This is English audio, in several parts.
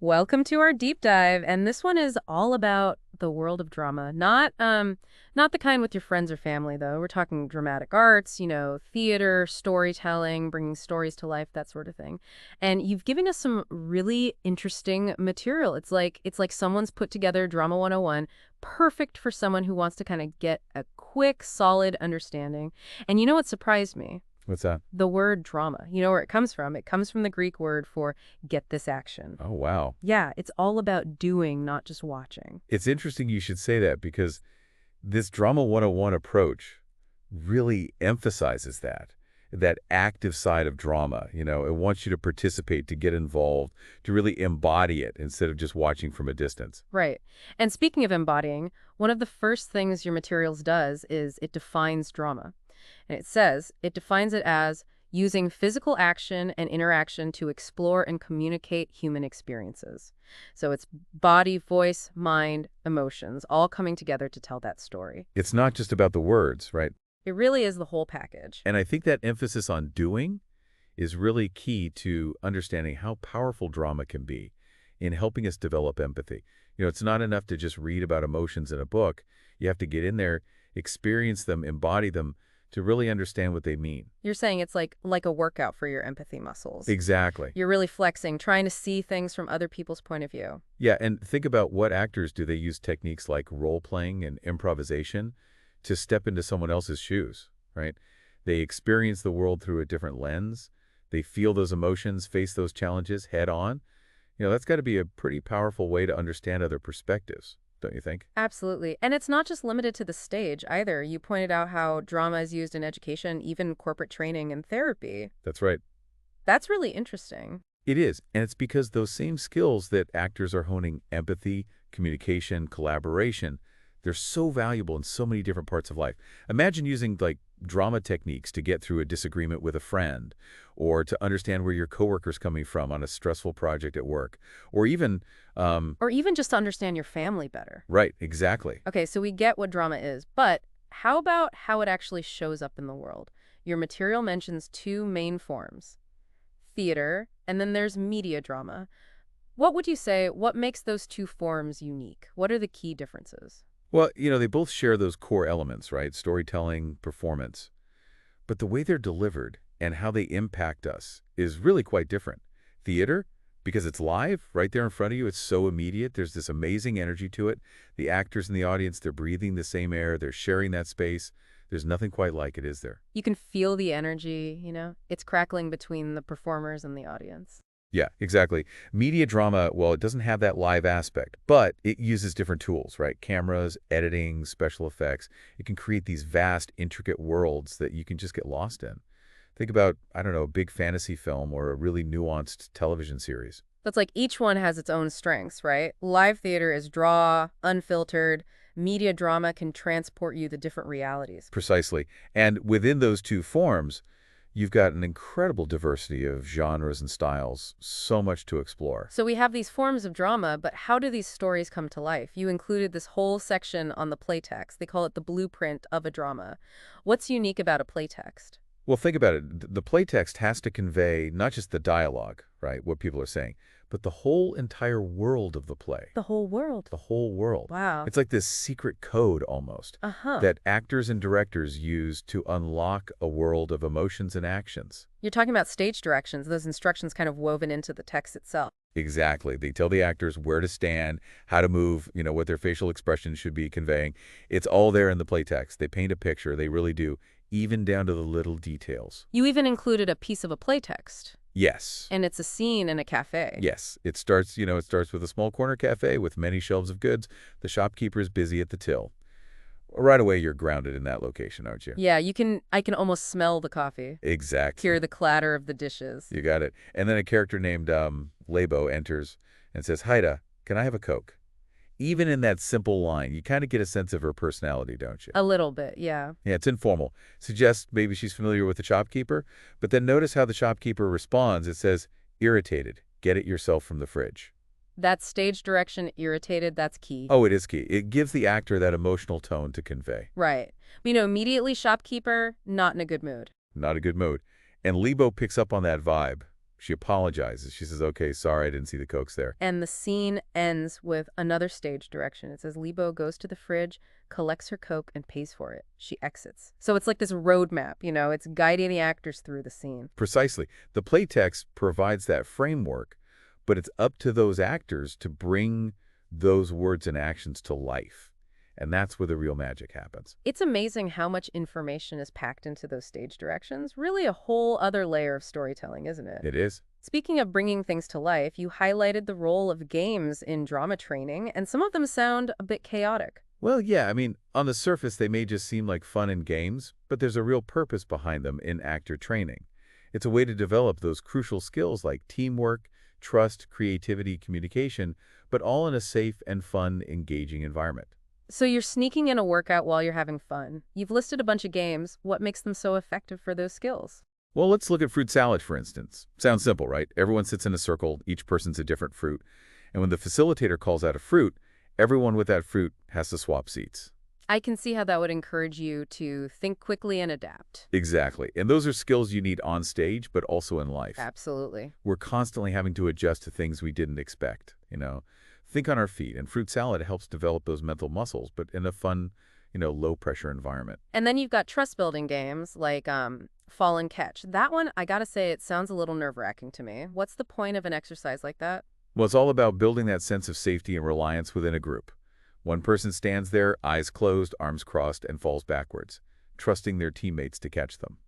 Welcome to our deep dive, and this one is all about the world of drama. Not the kind with your friends or family though. We're talking dramatic arts, theater, storytelling, bringing stories to life, that sort of thing. And you've given us some really interesting material. It's like someone's put together Drama 101, perfect for someone who wants to kind of get a quick, solid understanding. And you know what surprised me? What's that? The word drama. You know where it comes from? It comes from the Greek word for get this action. Oh, wow. Yeah, it's all about doing, not just watching. It's interesting you should say that because this Drama 101 approach really emphasizes that active side of drama. It wants you to participate, to get involved, to really embody it instead of just watching from a distance. Right. And speaking of embodying, one of the first things your materials does is it defines drama. And it defines it as using physical action and interaction to explore and communicate human experiences. So it's body, voice, mind, emotions, all coming together to tell that story. It's not just about the words, right? It really is the whole package. And I think that emphasis on doing is really key to understanding how powerful drama can be in helping us develop empathy. It's not enough to just read about emotions in a book. You have to get in there, experience them, embody them to really understand what they mean. You're saying it's like a workout for your empathy muscles. Exactly. You're really flexing, trying to see things from other people's point of view. Yeah, and think about what actors do. They use techniques like role-playing and improvisation to step into someone else's shoes, right? They experience the world through a different lens. They feel those emotions, face those challenges head on. That's got to be a pretty powerful way to understand other perspectives, don't you think? Absolutely. And it's not just limited to the stage either. You pointed out how drama is used in education, even corporate training and therapy. That's right. That's really interesting. It is, and it's because those same skills that actors are honing, empathy, communication, collaboration, they're so valuable in so many different parts of life. Imagine using drama techniques to get through a disagreement with a friend, or to understand where your coworker's coming from on a stressful project at work, or even Or even just to understand your family better. right, exactly. Okay, so we get what drama is, but how about how it actually shows up in the world? Your material mentions two main forms, theater, and then there's media drama. What would you say, what makes those two forms unique? What are the key differences? Well, they both share those core elements, right? Storytelling, performance. But the way they're delivered and how they impact us is really quite different. Theater, because it's live, right there in front of you, it's so immediate. There's this amazing energy to it. The actors in the audience, they're breathing the same air. They're sharing that space. There's nothing quite like it, is there? You can feel the energy. It's crackling between the performers and the audience. Yeah, exactly. Media drama, well, it doesn't have that live aspect, but it uses different tools, right? Cameras, editing, special effects. It can create these vast, intricate worlds that you can just get lost in. Think about, I don't know, a big fantasy film or a really nuanced television series. That's like each one has its own strengths, right? Live theater is raw, unfiltered. Media drama can transport you to different realities. Precisely. And within those two forms, you've got an incredible diversity of genres and styles, so much to explore. So we have these forms of drama, but how do these stories come to life? You included this whole section on the playtext. They call it the blueprint of a drama. What's unique about a playtext? Well, think about it. The playtext has to convey not just the dialogue, right, what people are saying, but the whole entire world of the play. The whole world. The whole world. Wow. It's like this secret code almost Uh-huh. that actors and directors use to unlock a world of emotions and actions. You're talking about stage directions, those instructions kind of woven into the text itself. Exactly. They tell the actors where to stand, how to move, what their facial expressions should be conveying. It's all there in the playtext. They paint a picture. They really do, even down to the little details. You even included a piece of a playtext. Yes. And it's a scene in a cafe. Yes. It starts with a small corner cafe with many shelves of goods. The shopkeeper is busy at the till. Right away, you're grounded in that location, aren't you? Yeah, I can almost smell the coffee. Exactly. Hear the clatter of the dishes. You got it. And then a character named Labo enters and says, Haida, can I have a Coke? Even in that simple line, you kind of get a sense of her personality, don't you? A little bit, yeah. Yeah, it's informal. Suggests maybe she's familiar with the shopkeeper, but then notice how the shopkeeper responds. It says, irritated, get it yourself from the fridge. That stage direction, irritated, that's key. Oh, it is key. It gives the actor that emotional tone to convey. Right. Immediately shopkeeper, not in a good mood. Not a good mood. And Lebo picks up on that vibe. She apologizes. She says, okay, sorry, I didn't see the Cokes there. And the scene ends with another stage direction. It says Lebo goes to the fridge, collects her Coke, and pays for it. She exits. So it's like this roadmap, it's guiding the actors through the scene. Precisely. The play text provides that framework, but it's up to those actors to bring those words and actions to life. And that's where the real magic happens. It's amazing how much information is packed into those stage directions. Really a whole other layer of storytelling, isn't it? It is. Speaking of bringing things to life, you highlighted the role of games in drama training, and some of them sound a bit chaotic. Well, yeah, I mean, on the surface, they may just seem like fun and games, but there's a real purpose behind them in actor training. It's a way to develop those crucial skills like teamwork, trust, creativity, communication, but all in a safe and fun, engaging environment. So you're sneaking in a workout while you're having fun. You've listed a bunch of games. What makes them so effective for those skills? Well, let's look at fruit salad, for instance. Sounds simple, right? Everyone sits in a circle, each person's a different fruit. And when the facilitator calls out a fruit, everyone with that fruit has to swap seats. I can see how that would encourage you to think quickly and adapt. Exactly. And those are skills you need on stage, but also in life. Absolutely. We're constantly having to adjust to things we didn't expect. Think on our feet, and fruit salad helps develop those mental muscles, but in a fun, low-pressure environment. And then you've got trust-building games like Fall and Catch. That one, I gotta say, it sounds a little nerve-wracking to me. What's the point of an exercise like that? Well, it's all about building that sense of safety and reliance within a group. One person stands there, eyes closed, arms crossed, and falls backwards, trusting their teammates to catch them.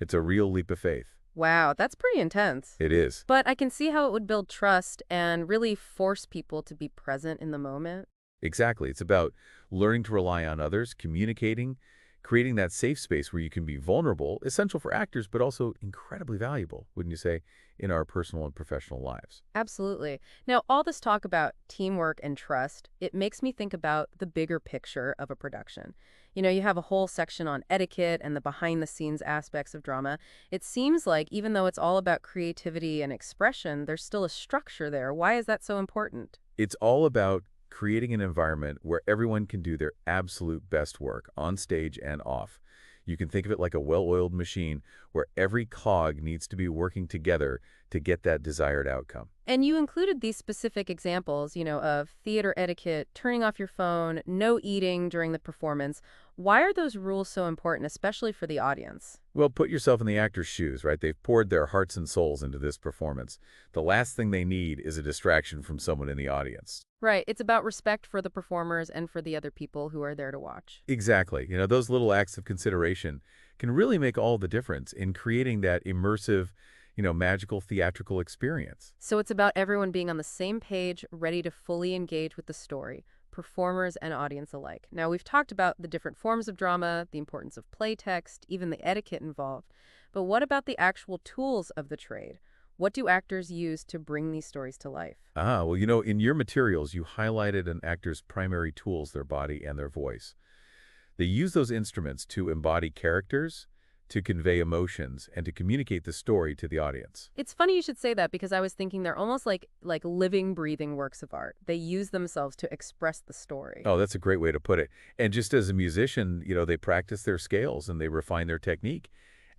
It's a real leap of faith. Wow, that's pretty intense. It is. But I can see how it would build trust and really force people to be present in the moment. Exactly. It's about learning to rely on others, communicating, creating that safe space where you can be vulnerable, essential for actors, but also incredibly valuable, wouldn't you say, in our personal and professional lives. Absolutely. Now, all this talk about teamwork and trust, it makes me think about the bigger picture of a production. You have a whole section on etiquette and the behind-the-scenes aspects of drama. It seems like even though it's all about creativity and expression, there's still a structure there. Why is that so important? It's all about creating an environment where everyone can do their absolute best work on stage and off. You can think of it like a well-oiled machine where every cog needs to be working together to get that desired outcome. And you included these specific examples, of theater etiquette, turning off your phone, no eating during the performance. Why are those rules so important, especially for the audience? Well, put yourself in the actor's shoes, right? They've poured their hearts and souls into this performance. The last thing they need is a distraction from someone in the audience. Right. It's about respect for the performers and for the other people who are there to watch. Exactly. Those little acts of consideration can really make all the difference in creating that immersive, magical theatrical experience. So it's about everyone being on the same page, ready to fully engage with the story, performers and audience alike. Now, we've talked about the different forms of drama, the importance of play text, even the etiquette involved. But what about the actual tools of the trade? What do actors use to bring these stories to life? Well, in your materials, you highlighted an actor's primary tools, their body and their voice. They use those instruments to embody characters, to convey emotions, and to communicate the story to the audience. It's funny you should say that because I was thinking they're almost like living, breathing works of art. They use themselves to express the story. Oh, that's a great way to put it. And just as a musician, they practice their scales and they refine their technique.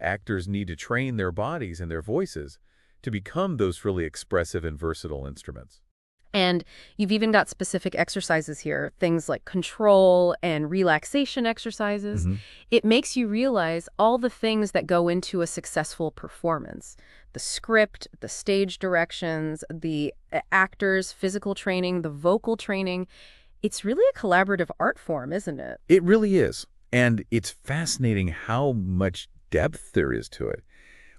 Actors need to train their bodies and their voices to become those really expressive and versatile instruments. And you've even got specific exercises here, things like control and relaxation exercises. It makes you realize all the things that go into a successful performance. The script, the stage directions, the actors' physical training, the vocal training. It's really a collaborative art form, isn't it? It really is. And it's fascinating how much depth there is to it.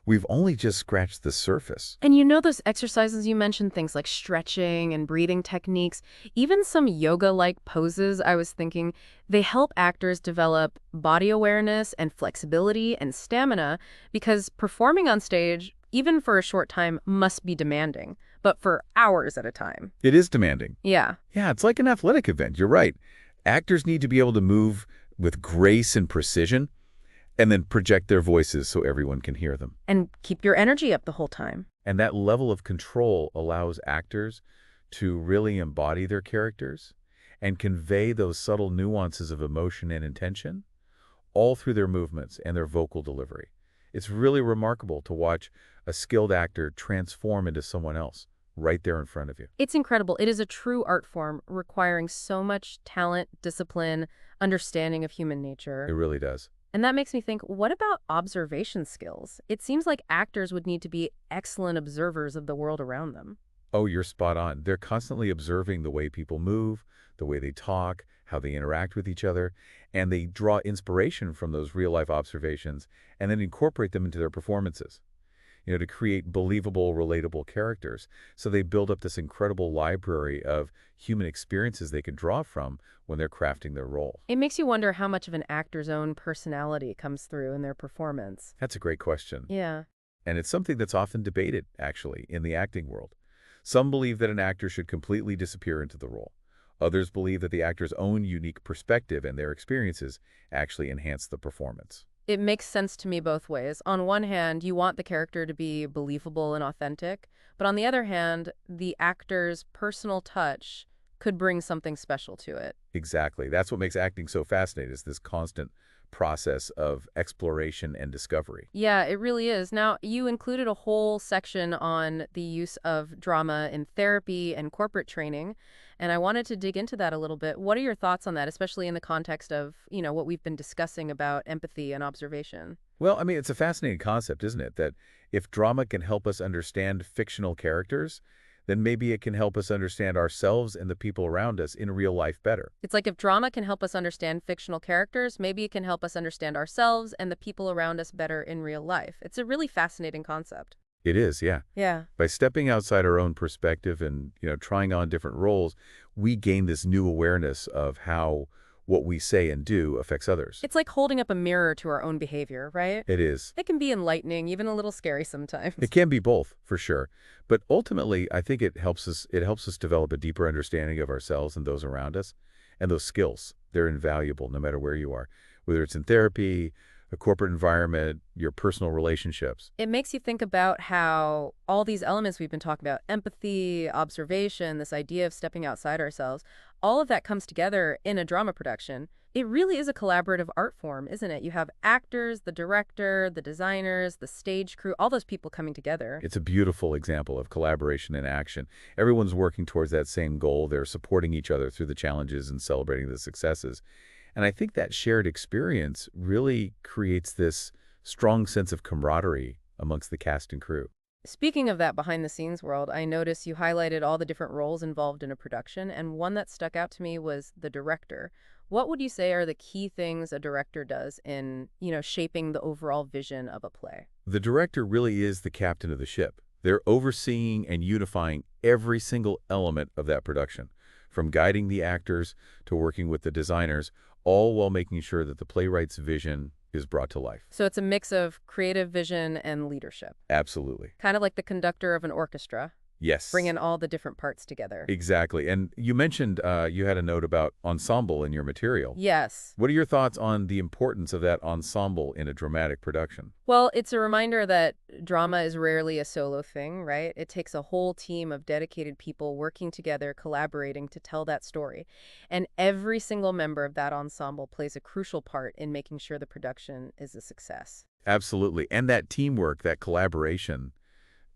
We've only just scratched the surface. And those exercises you mentioned, things like stretching and breathing techniques, even some yoga-like poses, I was thinking, they help actors develop body awareness and flexibility and stamina because performing on stage, even for a short time, must be demanding, but for hours at a time. It is demanding. Yeah. Yeah, it's like an athletic event. You're right. Actors need to be able to move with grace and precision, and then project their voices so everyone can hear them. And keep your energy up the whole time. And that level of control allows actors to really embody their characters and convey those subtle nuances of emotion and intention all through their movements and their vocal delivery. It's really remarkable to watch a skilled actor transform into someone else right there in front of you. It's incredible. It is a true art form requiring so much talent, discipline, understanding of human It nature. really does. And that makes me think, what about observation skills? It seems like actors would need to be excellent observers of the world around them. Oh, you're spot on. They're constantly observing the way people move, the way they talk, how they interact with each other, and they draw inspiration from those real-life observations and then incorporate them into their performances, to create believable, relatable characters. So they build up this incredible library of human experiences they can draw from when they're crafting their role. It makes you wonder how much of an actor's own personality comes through in their performance. That's a great question. Yeah. And it's something that's often debated, actually, in the acting world. Some believe that an actor should completely disappear into the role. Others believe that the actor's own unique perspective and their experiences actually enhance the performance. It makes sense to me both ways. On one hand, you want the character to be believable and authentic, but on the other hand, the actor's personal touch could bring something special to it. Exactly. That's what makes acting so fascinating, is this constant process of exploration and discovery. Yeah, it really is. Now, you included a whole section on the use of drama in therapy and corporate training, and I wanted to dig into that a little bit. What are your thoughts on that, especially in the context of, what we've been discussing about empathy and observation? Well, I mean, it's a fascinating concept, isn't it? That if drama can help us understand fictional characters, then maybe it can help us understand ourselves and the people around us in real life better. It's like if drama can help us understand fictional characters, maybe it can help us understand ourselves and the people around us better in real life. It's a really fascinating concept. It is, yeah. Yeah. By stepping outside our own perspective and, trying on different roles, we gain this new awareness of how what we say and do affects others. It's like holding up a mirror to our own behavior, right? It is. It can be enlightening, even a little scary sometimes. It can be both, for sure. But ultimately, I think it helps us develop a deeper understanding of ourselves and those around us. And those skills, they're invaluable no matter where you are, whether it's in therapy, a corporate environment, your personal relationships. It makes you think about how all these elements we've been talking about, empathy, observation, this idea of stepping outside ourselves, all of that comes together in a drama production. It really is a collaborative art form, isn't it? You have actors, the director, the designers, the stage crew, all those people coming together. It's a beautiful example of collaboration in action. Everyone's working towards that same goal. They're supporting each other through the challenges and celebrating the successes. And I think that shared experience really creates this strong sense of camaraderie amongst the cast and crew. Speaking of that behind-the-scenes world, I noticed you highlighted all the different roles involved in a production, and one that stuck out to me was the director. What would you say are the key things a director does in, shaping the overall vision of a play? The director really is the captain of the ship. They're overseeing and unifying every single element of that production, from guiding the actors to working with the designers, all while making sure that the playwright's vision is brought to life. So it's a mix of creative vision and leadership, Absolutely. kind of like the conductor of an orchestra, Yes. bringing all the different parts together. Exactly. And you mentioned you had a note about ensemble in your material. Yes. What are your thoughts on the importance of that ensemble in a dramatic production? Well, it's a reminder that drama is rarely a solo thing, right? It takes a whole team of dedicated people working together, collaborating to tell that story. And every single member of that ensemble plays a crucial part in making sure the production is a success. Absolutely. And that teamwork, that collaboration,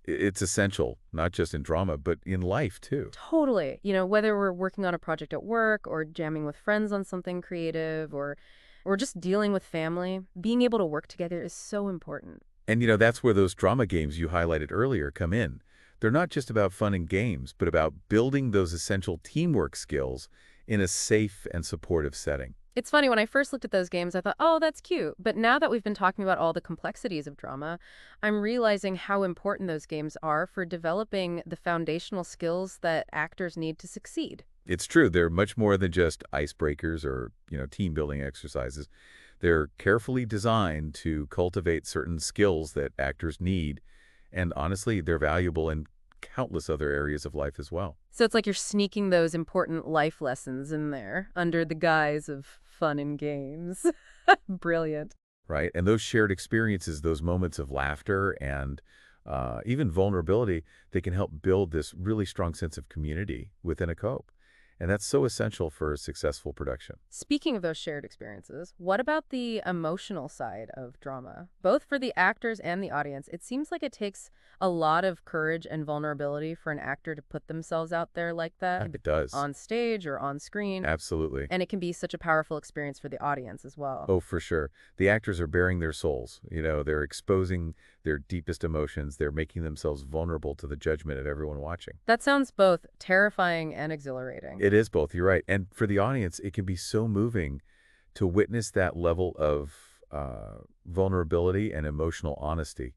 it's essential, not just in drama, but in life too. Totally. Whether we're working on a project at work or jamming with friends on something creative or just dealing with family, being able to work together is so important. And that's where those drama games you highlighted earlier come in. They're not just about fun and games, but about building those essential teamwork skills in a safe and supportive setting. It's funny, when I first looked at those games, I thought, oh, that's cute. But now that we've been talking about all the complexities of drama, I'm realizing how important those games are for developing the foundational skills that actors need to succeed. It's true. They're much more than just icebreakers or, team building exercises. They're carefully designed to cultivate certain skills that actors need. And honestly, they're valuable in countless other areas of life as well. So it's like you're sneaking those important life lessons in there under the guise of fun and games. Brilliant. Right? And those shared experiences, those moments of laughter and even vulnerability, they can help build this really strong sense of community within a cope. And that's so essential for a successful production. Speaking of those shared experiences, what about the emotional side of drama? Both for the actors and the audience, it seems like it takes a lot of courage and vulnerability for an actor to put themselves out there like that, It does. on stage or on screen, Absolutely. and it can be such a powerful experience for the audience as well. Oh, for sure. The actors are bearing their souls. They're exposing their deepest emotions. They're making themselves vulnerable to the judgment of everyone watching. That sounds both terrifying and exhilarating. It is both, you're right. And for the audience, it can be so moving to witness that level of vulnerability and emotional honesty.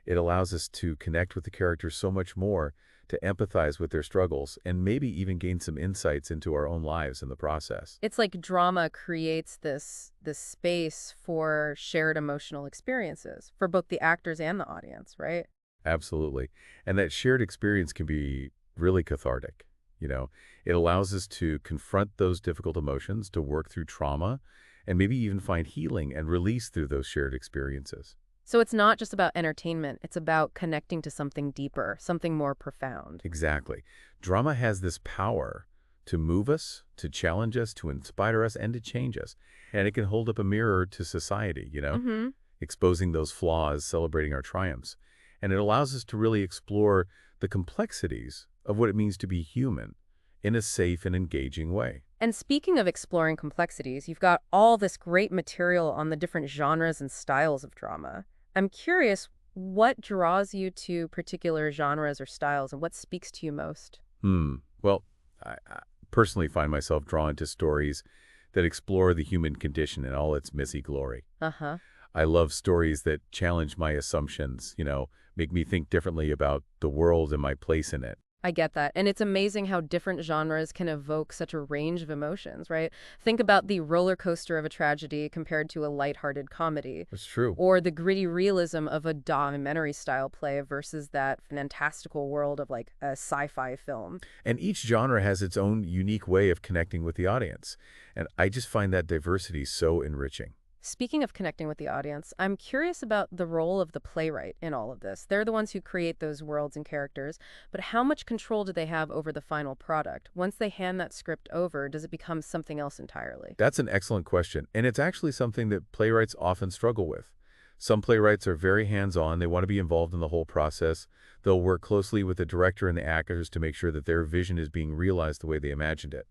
It allows us to connect with the characters so much more, to empathize with their struggles, and maybe even gain some insights into our own lives in the process. It's like drama creates this space for shared emotional experiences for both the actors and the audience, right? Absolutely. And that shared experience can be really cathartic. It allows us to confront those difficult emotions, to work through trauma, and maybe even find healing and release through those shared experiences. So it's not just about entertainment, it's about connecting to something deeper, something more profound. Exactly. Drama has this power to move us, to challenge us, to inspire us, and to change us. And it can hold up a mirror to society, Mm-hmm. exposing those flaws, celebrating our triumphs. And it allows us to really explore the complexities of what it means to be human in a safe and engaging way. And speaking of exploring complexities, you've got all this great material on the different genres and styles of drama. I'm curious, what draws you to particular genres or styles and what speaks to you most? Well, I personally find myself drawn to stories that explore the human condition in all its messy glory. Uh-huh. I love stories that challenge my assumptions, make me think differently about the world and my place in it. I get that. And it's amazing how different genres can evoke such a range of emotions, right? Think about the roller coaster of a tragedy compared to a lighthearted comedy, It's true. or the gritty realism of a documentary style play versus that fantastical world of like a sci-fi film. And each genre has its own unique way of connecting with the audience. And I just find that diversity so enriching. Speaking of connecting with the audience, I'm curious about the role of the playwright in all of this. They're the ones who create those worlds and characters, but how much control do they have over the final product? Once they hand that script over, does it become something else entirely? That's an excellent question, and it's actually something that playwrights often struggle with. Some playwrights are very hands-on. They want to be involved in the whole process. They'll work closely with the director and the actors to make sure that their vision is being realized the way they imagined it.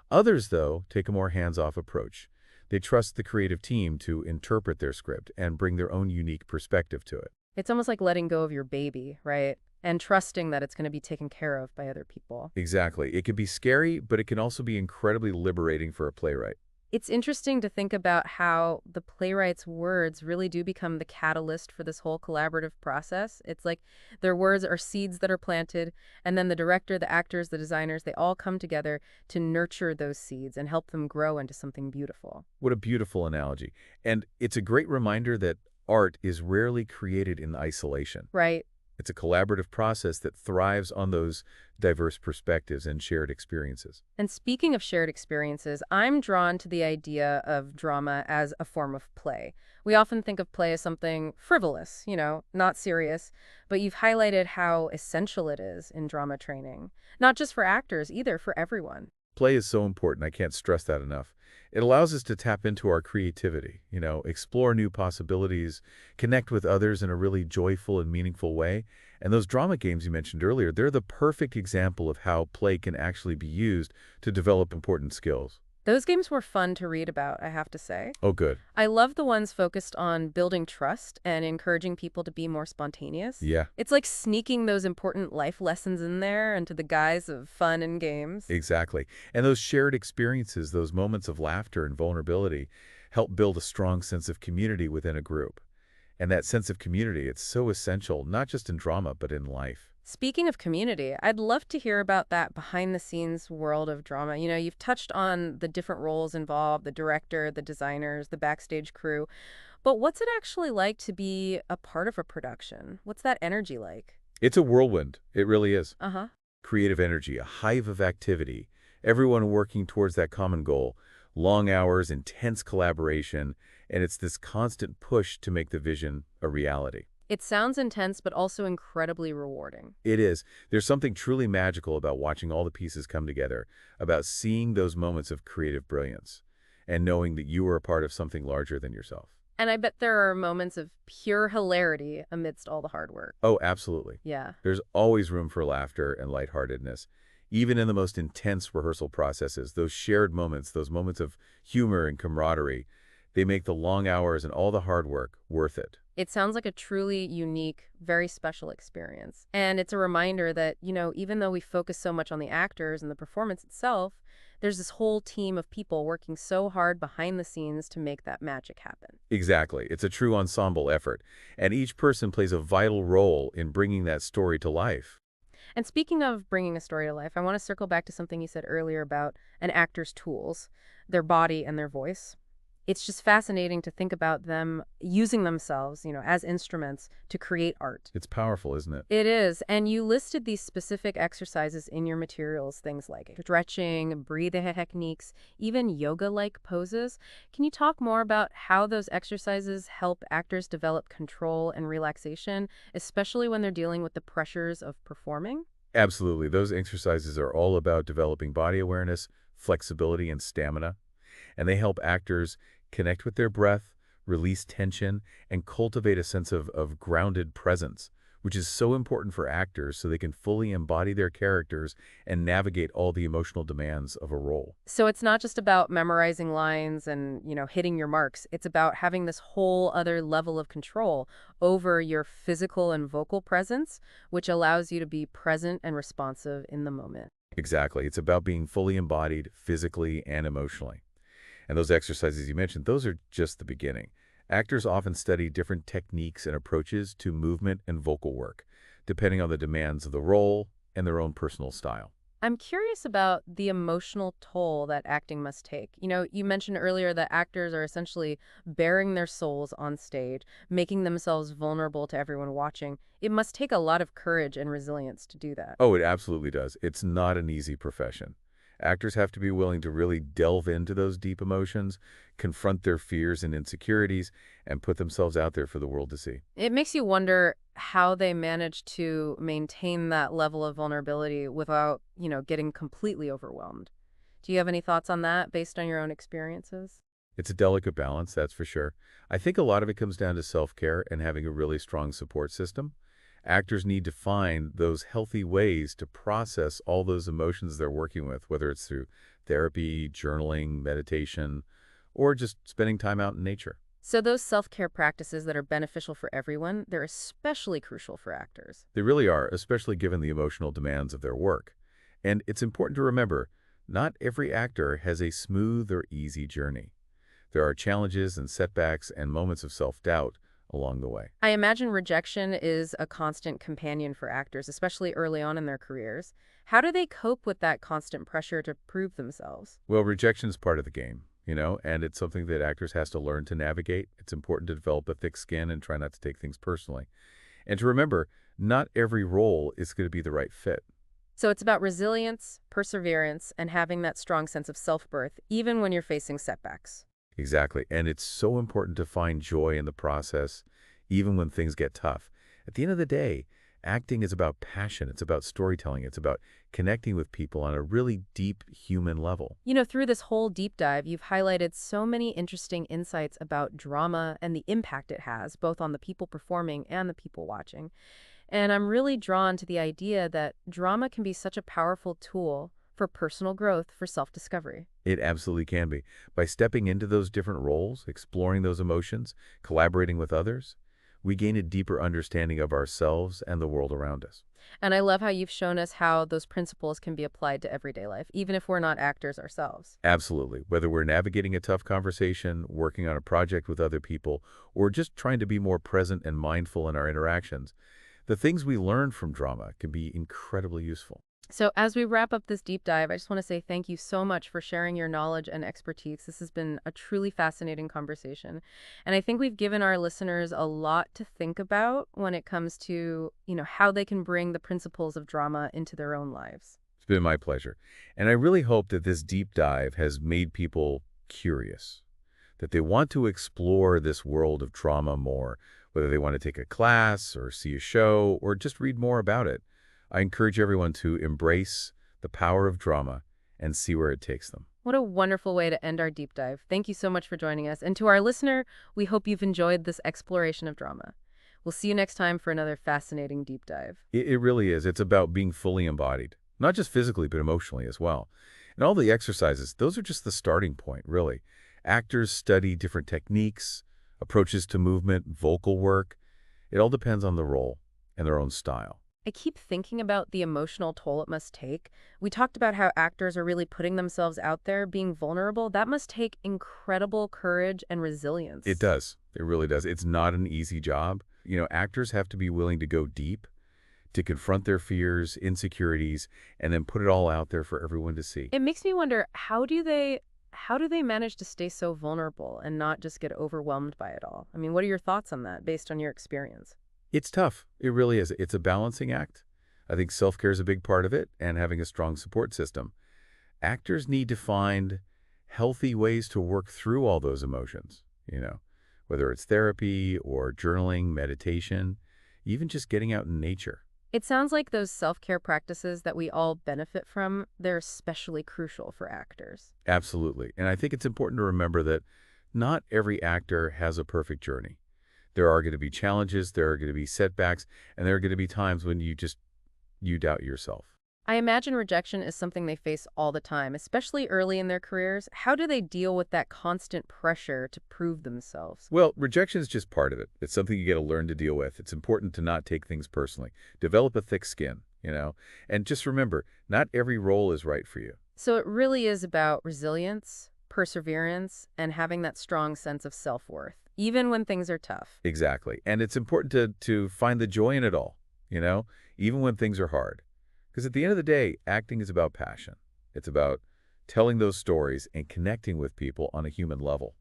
Others, though, take a more hands-off approach. They trust the creative team to interpret their script and bring their own unique perspective to it. It's almost like letting go of your baby, right? And trusting that it's going to be taken care of by other people. Exactly. It can be scary, but it can also be incredibly liberating for a playwright. It's interesting to think about how the playwright's words really do become the catalyst for this whole collaborative process. It's like their words are seeds that are planted, and then the director, the actors, the designers, they all come together to nurture those seeds and help them grow into something beautiful. What a beautiful analogy. And it's a great reminder that art is rarely created in isolation. Right. It's a collaborative process that thrives on those diverse perspectives and shared experiences. And speaking of shared experiences, I'm drawn to the idea of drama as a form of play. We often think of play as something frivolous, not serious, but you've highlighted how essential it is in drama training, not just for actors, either for everyone. Play is so important. I can't stress that enough. It allows us to tap into our creativity, explore new possibilities, connect with others in a really joyful and meaningful way. And those drama games you mentioned earlier, they're the perfect example of how play can actually be used to develop important skills. Those games were fun to read about, I have to say. Oh, good. I love the ones focused on building trust and encouraging people to be more spontaneous. Yeah, It's like sneaking those important life lessons in there into the guise of fun and games. exactly. And those shared experiences, those moments of laughter and vulnerability, help build a strong sense of community within a group. And that sense of community, it's so essential, not just in drama, but in life. Speaking of community, I'd love to hear about that behind the scenes world of drama. You've touched on the different roles involved, the director, the designers, the backstage crew. But what's it actually like to be a part of a production? What's that energy like? It's a whirlwind. It really is. Uh-huh. Creative energy, a hive of activity, everyone working towards that common goal, long hours, intense collaboration, and it's this constant push to make the vision a reality. It sounds intense, but also incredibly rewarding. It is. There's something truly magical about watching all the pieces come together, about seeing those moments of creative brilliance, and knowing that you are a part of something larger than yourself. And I bet there are moments of pure hilarity amidst all the hard work. Oh, absolutely. Yeah. There's always room for laughter and lightheartedness. Even in the most intense rehearsal processes, those shared moments, those moments of humor and camaraderie, they make the long hours and all the hard work worth it. It sounds like a truly unique, very special experience. And it's a reminder that, even though we focus so much on the actors and the performance itself, there's this whole team of people working so hard behind the scenes to make that magic happen. Exactly. It's a true ensemble effort, and each person plays a vital role in bringing that story to life. And speaking of bringing a story to life, I want to circle back to something you said earlier about an actor's tools, their body and their voice. It's just fascinating to think about them using themselves, as instruments to create art. It's powerful, isn't it? It is. And you listed these specific exercises in your materials, things like stretching, breathing techniques, even yoga-like poses. Can you talk more about how those exercises help actors develop control and relaxation, especially when they're dealing with the pressures of performing? Absolutely. Those exercises are all about developing body awareness, flexibility, and stamina, and they help actors connect with their breath, release tension, and cultivate a sense of grounded presence, which is so important for actors so they can fully embody their characters and navigate all the emotional demands of a role. So it's not just about memorizing lines and, hitting your marks. It's about having this whole other level of control over your physical and vocal presence, which allows you to be present and responsive in the moment. Exactly. It's about being fully embodied physically and emotionally. And those exercises you mentioned, those are just the beginning. Actors often study different techniques and approaches to movement and vocal work, depending on the demands of the role and their own personal style. I'm curious about the emotional toll that acting must take. You mentioned earlier that actors are essentially bearing their souls on stage, making themselves vulnerable to everyone watching. It must take a lot of courage and resilience to do that. Oh, it absolutely does. It's not an easy profession. Actors have to be willing to really delve into those deep emotions, confront their fears and insecurities, and put themselves out there for the world to see. It makes you wonder how they manage to maintain that level of vulnerability without, getting completely overwhelmed. Do you have any thoughts on that based on your own experiences? It's a delicate balance, that's for sure. I think a lot of it comes down to self-care and having a really strong support system. Actors need to find those healthy ways to process all those emotions they're working with, whether it's through therapy, journaling, meditation, or just spending time out in nature. So those self-care practices that are beneficial for everyone, they're especially crucial for actors. They really are, especially given the emotional demands of their work. And it's important to remember, not every actor has a smooth or easy journey. There are challenges and setbacks and moments of self-doubt along the way. I imagine rejection is a constant companion for actors, especially early on in their careers. How do they cope with that constant pressure to prove themselves? Well, rejection is part of the game, and it's something that actors has to learn to navigate. It's important to develop a thick skin and try not to take things personally. And to remember, not every role is going to be the right fit. So it's about resilience, perseverance, and having that strong sense of self-worth, even when you're facing setbacks. Exactly. And it's so important to find joy in the process, even when things get tough. At the end of the day, acting is about passion. It's about storytelling. It's about connecting with people on a really deep human level. Through this whole deep dive, you've highlighted so many interesting insights about drama and the impact it has, both on the people performing and the people watching. And I'm really drawn to the idea that drama can be such a powerful tool for personal growth, for self-discovery. It absolutely can be. By stepping into those different roles, exploring those emotions, collaborating with others, we gain a deeper understanding of ourselves and the world around us. And I love how you've shown us how those principles can be applied to everyday life, even if we're not actors ourselves. Absolutely. Whether we're navigating a tough conversation, working on a project with other people, or just trying to be more present and mindful in our interactions, the things we learn from drama can be incredibly useful. So as we wrap up this deep dive, I just want to say thank you so much for sharing your knowledge and expertise. This has been a truly fascinating conversation. And I think we've given our listeners a lot to think about when it comes to, how they can bring the principles of drama into their own lives. It's been my pleasure. And I really hope that this deep dive has made people curious, that they want to explore this world of drama more, whether they want to take a class or see a show or just read more about it. I encourage everyone to embrace the power of drama and see where it takes them. What a wonderful way to end our deep dive. Thank you so much for joining us. And to our listener, we hope you've enjoyed this exploration of drama. We'll see you next time for another fascinating deep dive. It really is. It's about being fully embodied, not just physically, but emotionally as well. And all the exercises, those are just the starting point, really. Actors study different techniques, approaches to movement, vocal work. It all depends on the role and their own style. I keep thinking about the emotional toll it must take. We talked about how actors are really putting themselves out there, being vulnerable. That must take incredible courage and It resilience. does. It really does. It's not an easy job. Actors have to be willing to go deep, to confront their fears, insecurities, and then put it all out there for everyone to see. It makes me wonder, how do they manage to stay so vulnerable and not just get overwhelmed by it all? I mean, what are your thoughts on that based on your experience? It's tough. It really is. It's a balancing act. I think self-care is a big part of it and having a strong support system. Actors need to find healthy ways to work through all those emotions, whether it's therapy or journaling, meditation, even just getting out in nature. It sounds like those self-care practices that we all benefit from, they're especially crucial for actors. Absolutely. And I think it's important to remember that not every actor has a perfect journey. There are going to be challenges, there are going to be setbacks, and there are going to be times when you doubt yourself. I imagine rejection is something they face all the time, especially early in their careers. How do they deal with that constant pressure to prove themselves? Well, rejection is just part of it. It's something you got to learn to deal with. It's important to not take things personally. Develop a thick skin. And just remember, not every role is right for you. So it really is about resilience, perseverance, and having that strong sense of self-worth, even when things are tough. Exactly. And it's important to find the joy in it all, even when things are hard. Because at the end of the day, acting is about passion. It's about telling those stories and connecting with people on a human level.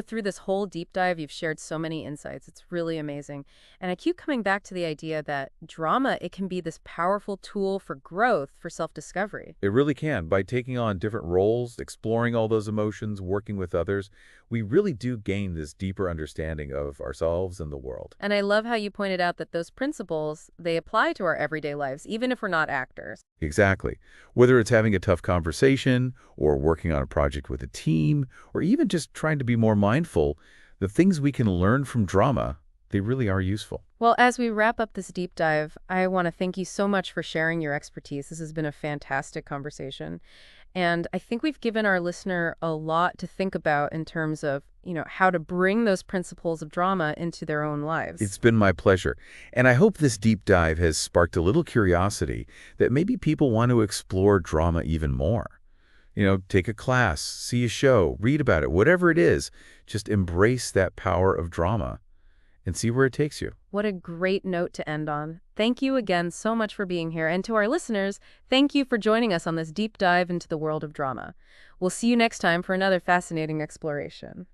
Through this whole deep dive, you've shared so many insights. It's really amazing. And I keep coming back to the idea that drama, it can be this powerful tool for growth, for self-discovery. It really can. By taking on different roles, exploring all those emotions, working with others, we really do gain this deeper understanding of ourselves and the world. And I love how you pointed out that those principles, they apply to our everyday lives, even if we're not actors. Exactly. Whether it's having a tough conversation or working on a project with a team or even just trying to be more mindful, the things we can learn from drama, they really are useful. Well, as we wrap up this deep dive, I want to thank you so much for sharing your expertise. This has been a fantastic conversation. And I think we've given our listener a lot to think about in terms of, how to bring those principles of drama into their own lives. It's been my pleasure. And I hope this deep dive has sparked a little curiosity that maybe people want to explore drama even more. Take a class, see a show, read about it, whatever it is. Just embrace that power of drama and see where it takes you. What a great note to end on. Thank you again so much for being here. And to our listeners, thank you for joining us on this deep dive into the world of drama. We'll see you next time for another fascinating exploration.